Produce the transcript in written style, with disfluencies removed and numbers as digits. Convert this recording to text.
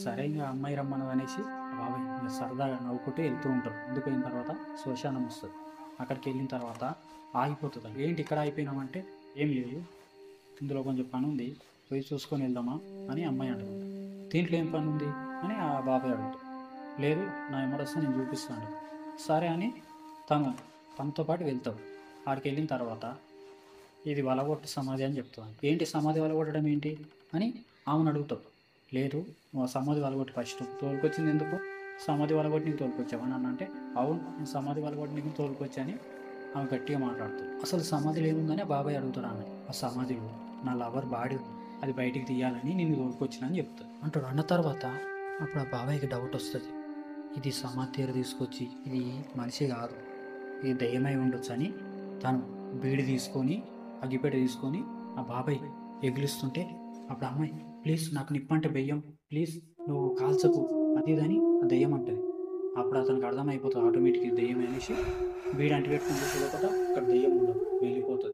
సరే ఇంక అమ్మాయి రమ్మన్నది అనేసి బాబాయ్ ఇంక సరదాగా నవ్వుకుంటూ వెళ్తూ ఉంటారు. ముందుకు పోయిన తర్వాత శ్మశానం వస్తుంది. అక్కడికి వెళ్ళిన తర్వాత ఆగిపోతుంది. ఏంటి ఇక్కడ ఆగిపోయినామంటే, ఏం లేదు, ఇందులో కొంచెం పని ఉంది, పోయి చూసుకొని వెళ్దామా అని అమ్మాయి అంటుంది. దీంట్లో ఏం పని ఉంది అని ఆ బాబాయ్ అడుగుతాడు. లేదు, నా ఎమ్మడొస్తే నేను చూపిస్తాను. సరే అని తను తనతో పాటు వెళ్తాడు. ఆడికి వెళ్ళిన తర్వాత ఇది వలగొట్టు సమాధి అని చెప్తాను. ఏంటి సమాధి వలగొట్టడం ఏంటి అని ఆమెను అడుగుతాడు. లేదు, నువ్వు ఆ సమాధి వలగొట్టి ఫస్ట్ తోలుకొచ్చింది ఎందుకు, సమాధి వలగొట్టి నీకు తోలుకొచ్చావని అని అంటే, అవును నేను సమాధి వలగొట్టి నీకు తోలుకొచ్చని ఆమె గట్టిగా మాట్లాడుతుంది. అసలు సమాధిలో ఏముందని బాబాయ్ అడుగుతాడు ఆమె. ఆ సమాధిలో నా లవర్ బాడీ ఉంది, అది బయటికి తీయాలని నేను తోలుకొచ్చినని చెప్తాడు అంటాడు. అన్న తర్వాత అప్పుడు ఆ బాబాయ్కి డౌట్ వస్తుంది. ఇది సమాధి దగ్గర తీసుకొచ్చి ఇది మనిషి కాదు, ఇది దయ్యమై ఉండొచ్చు అని తను బీడి తీసుకొని అగ్గిపెట్టె తీసుకొని ఆ బాబాయ్ ఎగిలిస్తుంటే అప్పుడు అమ్మాయి, ప్లీజ్ నాకు నిప్పంటే భయం, ప్లీజ్ నువ్వు కాల్చకు అది ఇదని ఆ దయ్యం అంటది. అప్పుడు అతనికి అర్థమైపోతుంది ఆటోమేటిక్గా దయ్యం అనేసి. బీడి అంటి పెట్టుకుని చూసుకోకపోతే అక్కడ దయ్యం ఉండదు, వెళ్ళిపోతుంది.